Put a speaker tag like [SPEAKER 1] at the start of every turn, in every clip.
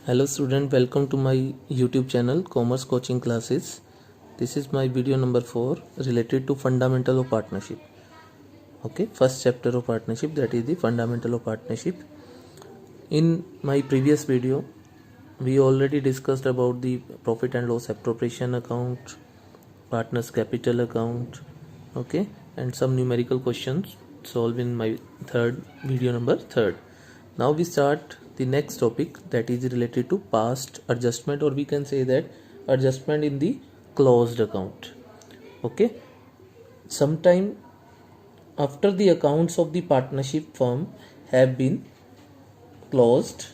[SPEAKER 1] Hello student, welcome to my YouTube channel Commerce Coaching Classes. This is my video number 4 related to fundamental of partnership. Okay, first chapter of partnership, that is the fundamental of partnership. In my previous video, we already discussed about the profit and loss appropriation account, partners capital account, okay, and some numerical questions solved in my video number 3. Now we start the next topic, that is related to past adjustment, or we can say that adjustment in the closed account. Okay, sometime after the accounts of the partnership firm have been closed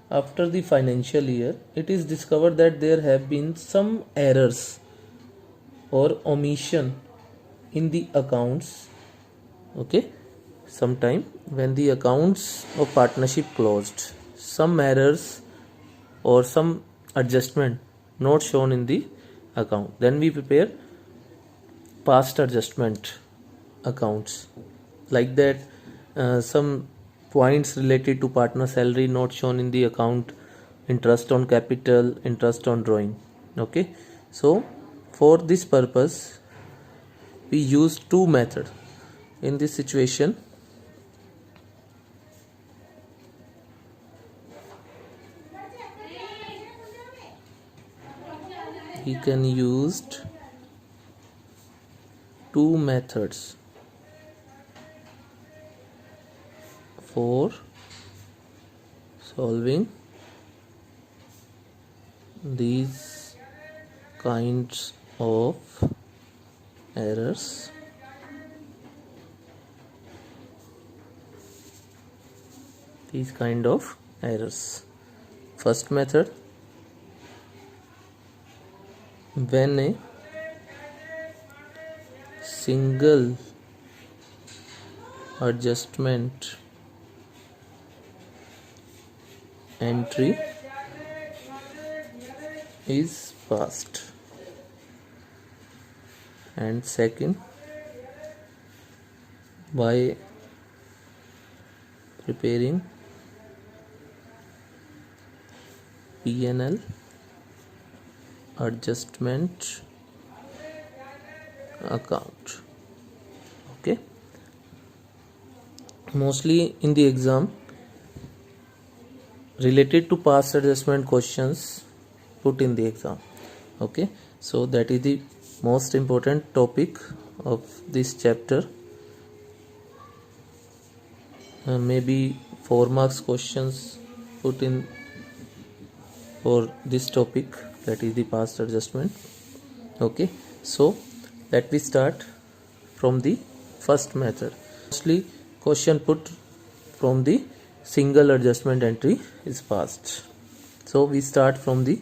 [SPEAKER 1] after the financial year, it is discovered that there have been some errors or omission in the accounts. Okay, sometime when the accounts of partnership closed, some errors or some adjustment not shown in the account, then we prepare past adjustment accounts. Like that, some points related to partner salary not shown in the account, interest on capital, interest on drawing. Okay, so for this purpose we use two methods. In this situation, we can use two methods for solving these kinds of errors. First method, when a single adjustment entry is passed, and second, by preparing P&L adjustment account. Okay, mostly in the exam related to past adjustment questions put in the exam. Okay, so that is the most important topic of this chapter. Maybe 4 marks questions put in for this topic, that is the past adjustment. Okay, so let me start from the first method. Mostly question put from the single adjustment entry is passed. So we start from the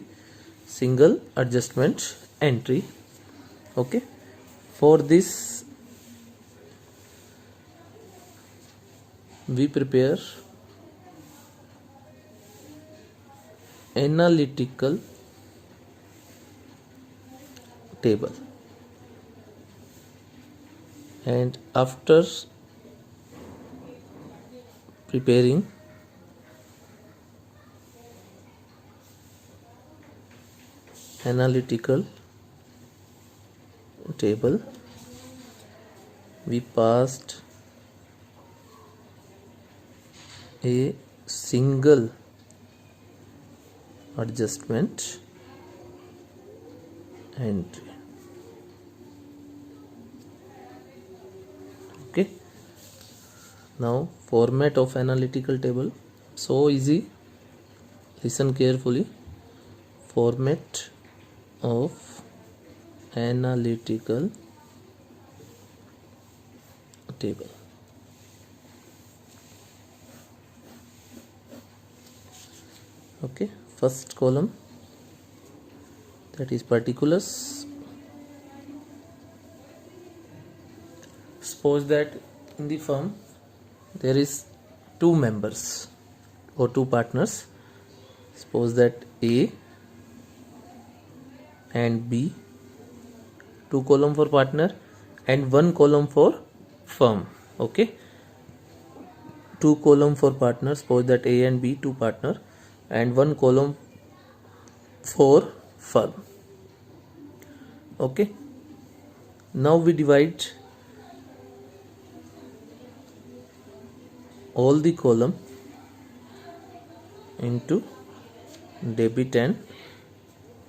[SPEAKER 1] single adjustment entry. Okay, for this we prepare analytical table, and after preparing analytical table, we passed a single adjustment entry. Okay, now format of analytical table, so easy, listen carefully. Format of analytical table. Okay, first column, that is particulars. Suppose that in the firm there is two members or two partners. Suppose that A and B, two column for partner and one column for firm. Okay, two column for partners, suppose that A and B, two partner, and one column for firm. Okay, now we divide all the column into debit and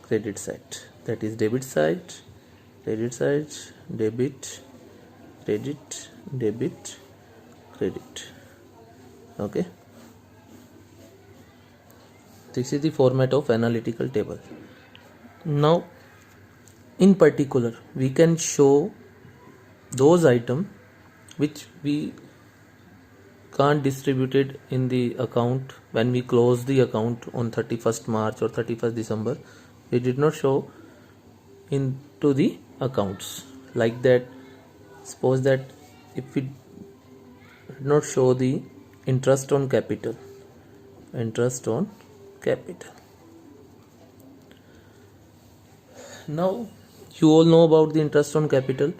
[SPEAKER 1] credit side. That is debit side, credit side, debit, credit, debit, credit. Okay, this is the format of analytical table. Now in particular we can show those items which we can't distribute it in the account when we close the account on 31st March or 31st December. We did not show into the accounts like that. Suppose that if we did not show the interest on capital, now you all know about the interest on capital,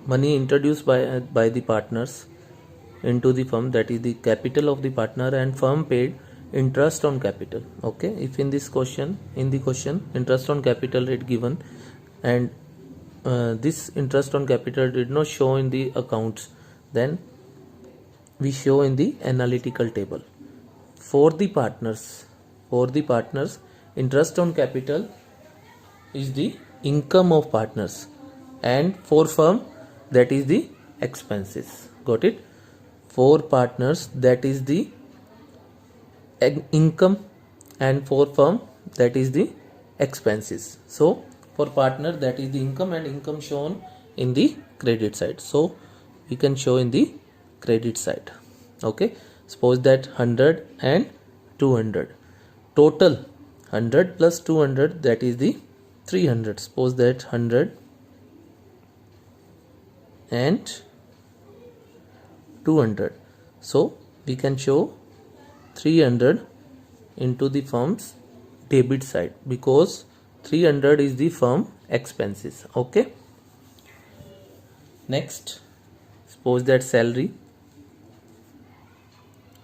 [SPEAKER 1] money introduced by the partners into the firm, that is the capital of the partner, and firm paid interest on capital. Okay, if in the question interest on capital rate given and this interest on capital did not show in the accounts, then we show in the analytical table. For the partners, interest on capital is the income of partners, and for firm that is the expenses. Got it? For partners that is the income, and for firm that is the expenses. So for partner that is the income, and income shown in the credit side, so we can show in the credit side. Okay, suppose that 100 and 200, total 100 plus 200, that is the 300. Suppose that 100 and 200, so we can show 300 into the firm's debit side, because 300 is the firm expenses. Okay, next suppose that salary,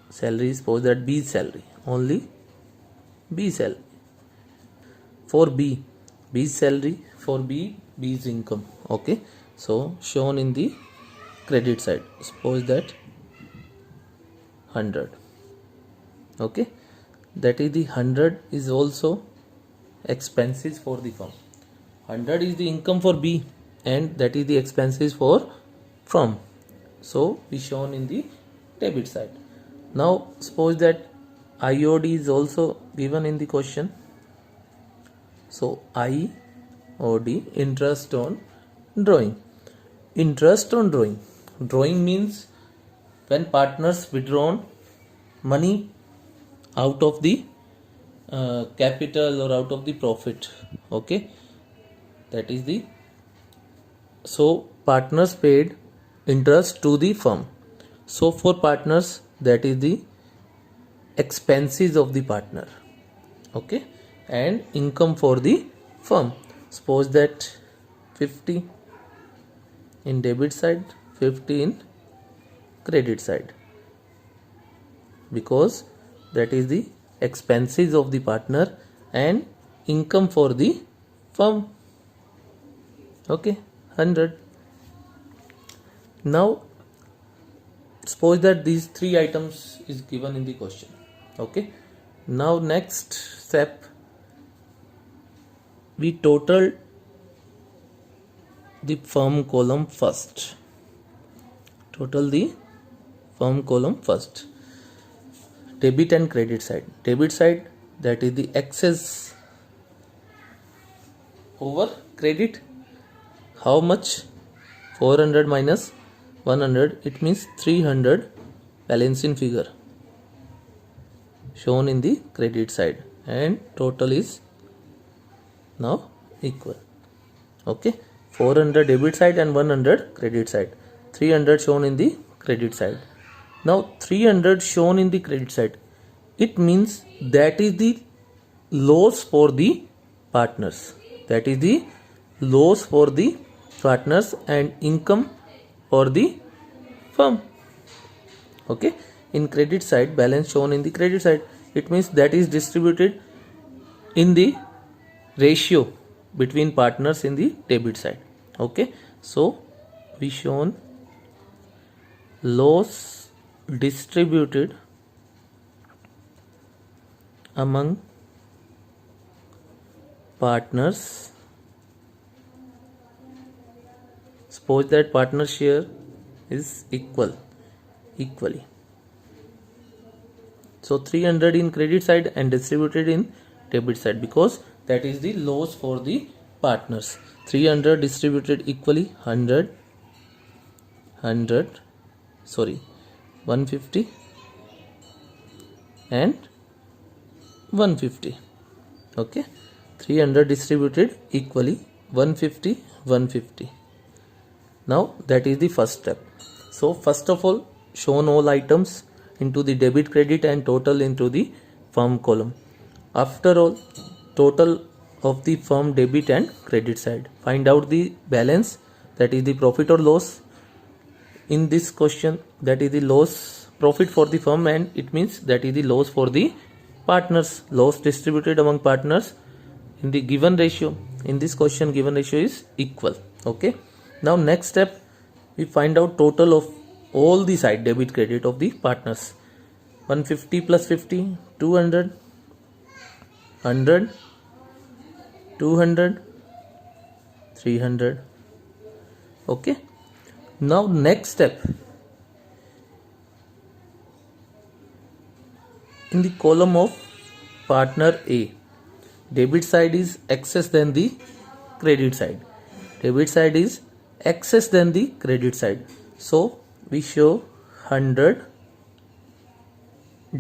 [SPEAKER 1] suppose that B salary, only B salary. For B's salary, for B's income. Okay, so shown in the credit side, suppose that 100. Okay, that is the 100 is also expenses for the firm. 100 is the income for B, and that is the expenses for firm, so we shown in the debit side. Now suppose that IOD is also given in the question, so IOD, interest on drawing. Drawing means when partners withdrawn money out of the capital or out of the profit. Okay, that is the, so partners paid interest to the firm. So for partners that is the expenses of the partner. Okay, and income for the firm. Suppose that 50 in debit side, 50 in credit side, because that is the expenses of the partner and income for the firm. Okay, 100. Now suppose that these three items is given in the question. Okay, now next step, we total the firm column first. Total the firm column first. Debit and credit side. Debit side, that is the excess over credit. How much? 400 minus 100, it means 300 balancing figure shown in the credit side, and total is now equal. Okay, 400 debit side and 100 credit side, 300 shown in the credit side. Now 300 shown in the credit side, it means that is the loss for the partners, that is the loss for the partners and income for the firm. Okay, in credit side, balance shown in the credit side, it means that is distributed in the ratio between partners in the debit side. Okay, so we shown loss distributed among partners. Suppose that partner share is equally. So 300 in credit side and distributed in debit side, because that is the loss for the partners. 300 distributed equally, 150 and 150. Okay, 300 distributed equally, 150. Now that is the first step. So first of all, shown all items into the debit, credit and total into the firm column. After all, total of the firm debit and credit side. Find out the balance, that is the profit or loss. In this question, that is the loss, profit for the firm, and it means that is the loss for the partners. Loss distributed among partners in the given ratio. In this question, given ratio is equal. Okay. Now next step, we find out total of all the side, debit credit of the partners. 150 plus 50, 200, 100, 200, 300. Okay. Now next step, in the column of partner A, debit side is excess than the credit side. Debit side is excess than the credit side. So we show 100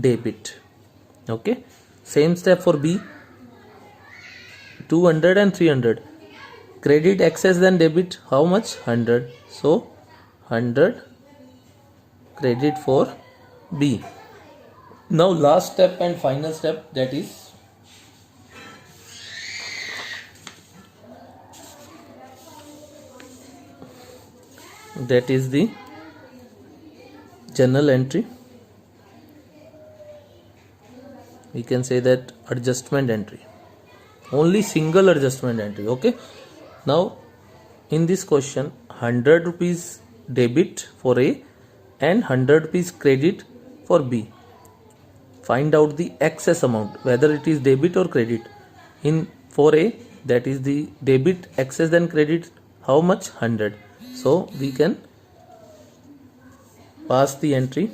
[SPEAKER 1] debit. Okay. Same step for B, 200 and 300. Credit excess than debit, how much? 100. So 100 credit for B. Now last step and final step, that is the journal entry. We can say that adjustment entry, only single adjustment entry. Okay. Now in this question, 100 rupees debit for A and 100 rupees credit for B. Find out the excess amount, whether it is debit or credit. In for A, that is the debit excess than credit, how much? 100. So we can pass the entry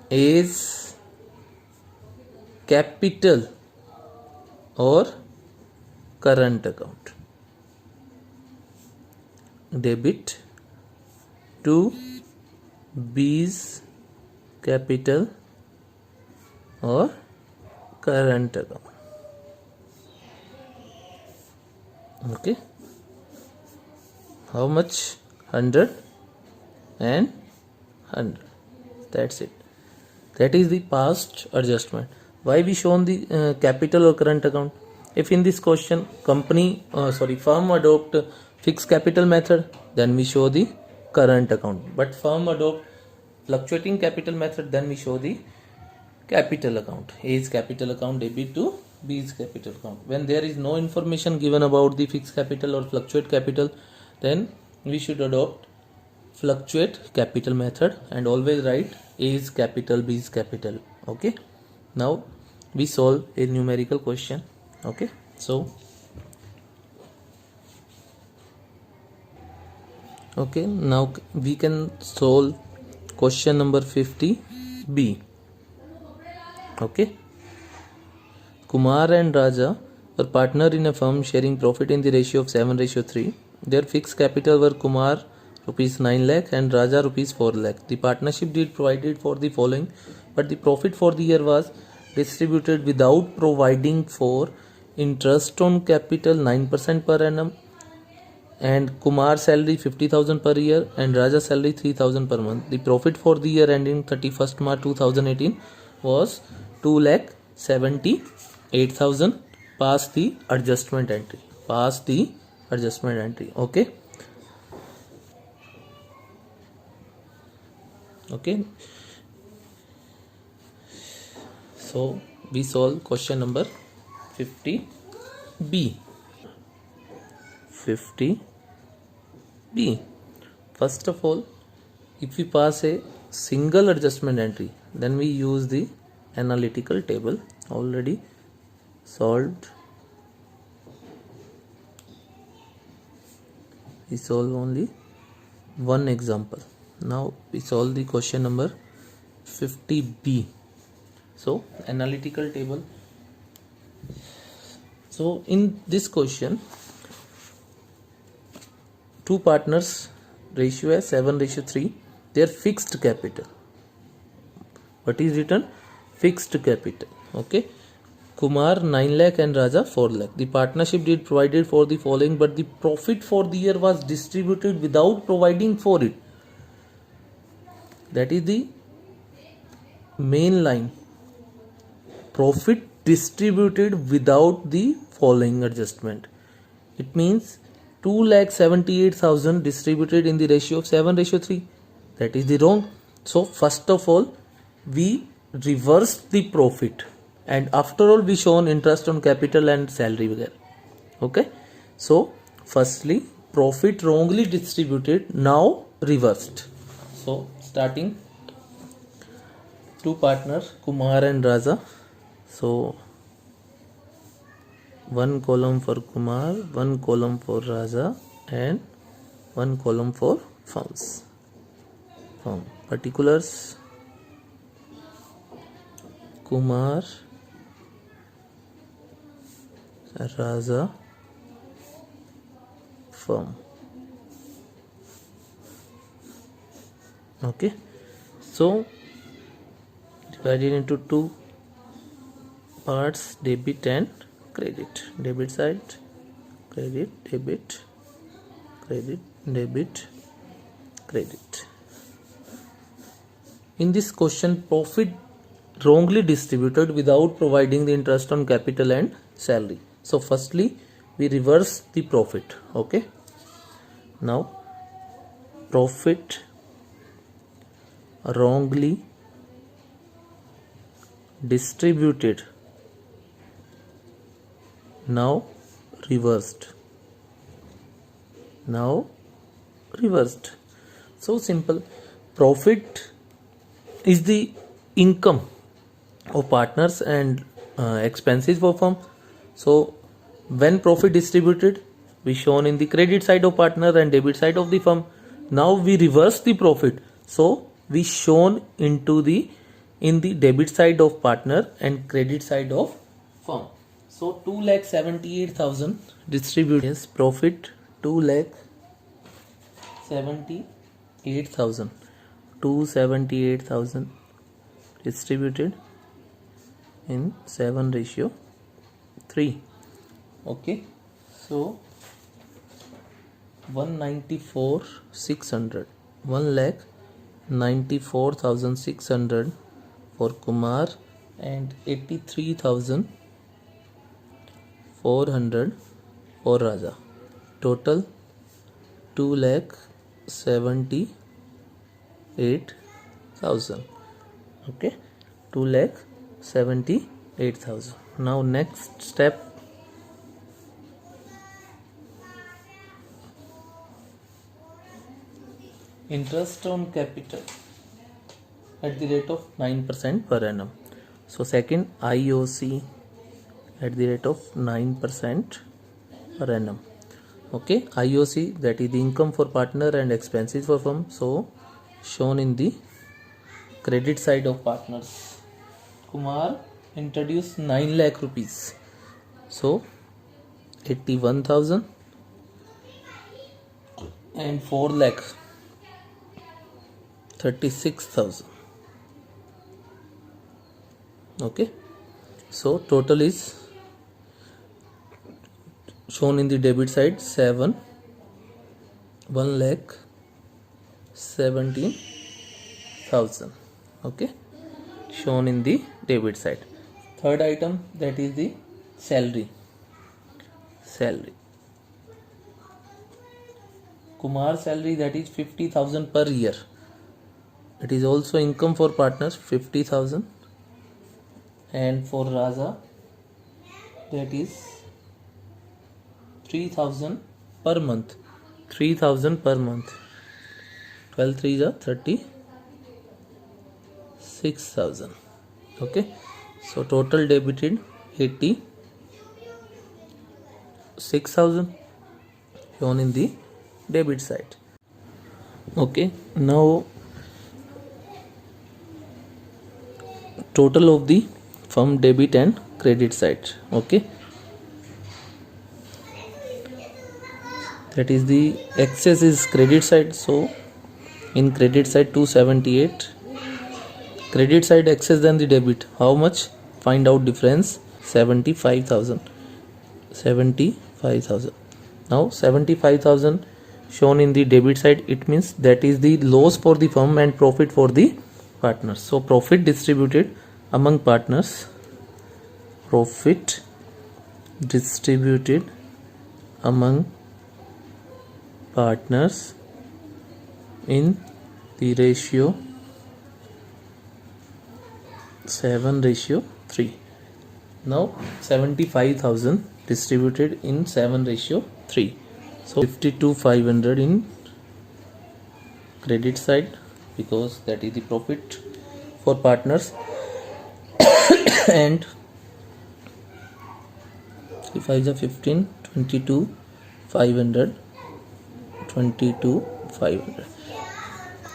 [SPEAKER 1] A's capital or current account, debit to B's capital or current account. Okay, how much? 100 and 100. That's it. That is the past adjustment. Why we shown the capital or current account? If in this question firm adopt fixed capital method, then we show the current account. But firm adopt fluctuating capital method, then we show the capital account. A's capital account debit to B's capital account. When there is no information given about the fixed capital or fluctuate capital, then we should adopt fluctuate capital method and always write A's capital, B's capital. Okay. Now we solve a numerical question. Okay. So now we can solve question number 50B. Okay. Kumar and Raja were partner in a firm sharing profit in the ratio of 7:3. Their fixed capital were Kumar rupees 9 lakh and Raja rupees 4 lakh. The partnership deed provided for the following, but the profit for the year was distributed without providing for interest on capital 9% per annum, and Kumar's salary 50,000 per year and Raja's salary 3,000 per month. The profit for the year ending 31st March 2018 was 2,78,000. Pass the adjustment entry. Okay. So we solve question number 50b. 50b. First of all, if we pass a single adjustment entry, then we use the analytical table. Already solved. We solve only one example. Now we solve the question number 50b. So analytical table. So in this question, two partners, ratio is 7:3. Their fixed capital. What is written? Fixed capital. Okay. Kumar 9 lakh and Raja 4 lakh. The partnership did provided for the following, but the profit for the year was distributed without providing for it. That is the main line. Profit distributed without the following adjustment. It means 2,78,000 distributed in the ratio of 7:3. That is the wrong. So first of all, we reverse the profit, and after all we shown interest on capital and salary वगैरह. Okay. So firstly, profit wrongly distributed, now reversed. So starting, two partners Kumar and Raja. So one column for Kumar, one column for Raja, and one column for firms. Firm particulars: Kumar, Raja, firm. Okay. So divided into two parts, debit and credit. Debit side, credit, debit, credit, debit, credit. In this question, profit wrongly distributed without providing the interest on capital and salary. So firstly, we reverse the profit. Okay. Now profit wrongly distributed, now reversed. Now reversed. So simple. Profit is the income of partners and expenses for firm. So when profit distributed, we shown in the credit side of partner and debit side of the firm. Now we reverse the profit, so we shown into the in the debit side of partner and credit side of firm. So 2,78,000 distributed. Yes, profit 2,78,000. 278,000 distributed in 7:3. Okay. So 194,600. 1,94,600 for Kumar and 83,400 for Raja. Total 2,78,000. Okay, 2,78,000. Now next step, interest on capital at the rate of 9% per annum. So second, IOC at the rate of 9% per annum. Okay, IOC, that is the income for partner and expenses for firm. So shown in the credit side of partners. Kumar introduced 9 lakh rupees. So 81,000 and 4 lakh 36,000. Okay, so total is shown in the debit side 1,17,000. Okay, shown in the debit side. Third item, that is the salary. Kumar's salary, that is 50,000 per year. It is also income for partners, 50,000 and for Raza that is 3000 per month. 3000 per month. 12 3 is 36,000. Okay, so total debited 86,000 shown in the debit side. Okay, now total of the firm debit and credit side. Okay, that is the excess is credit side, so in credit side 278, credit side excess than the debit, how much? Find out difference. 75,000. Now 75,000 shown in the debit side, it means that is the loss for the firm and profit for the partners. So profit distributed among partners, profit distributed among partners in the ratio 7:3. Now 75,000 distributed in 7:3, so 52,500 in credit side, because that is the profit for partners and 5 is 15, 22,500.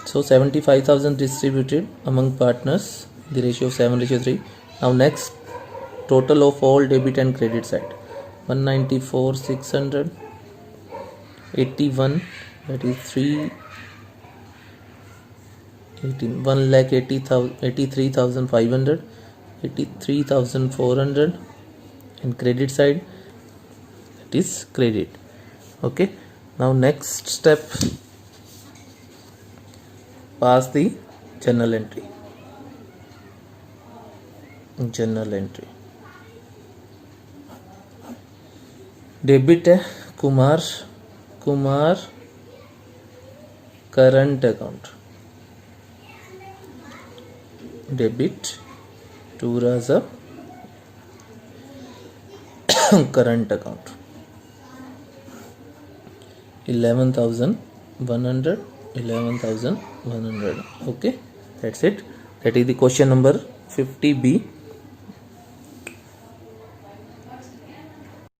[SPEAKER 1] So 75,000 distributed among partners, the ratio of 7:3. Now next, total of all debit and credit side, 194,600, 81, that is 318, 1,83,500, 83,400 and credit side, that is credit. Okay, now next step, pass the journal entry. Debit है Kumar current account, debit to Raza current account 11,100. Okay, that's it. That is the question number 50B.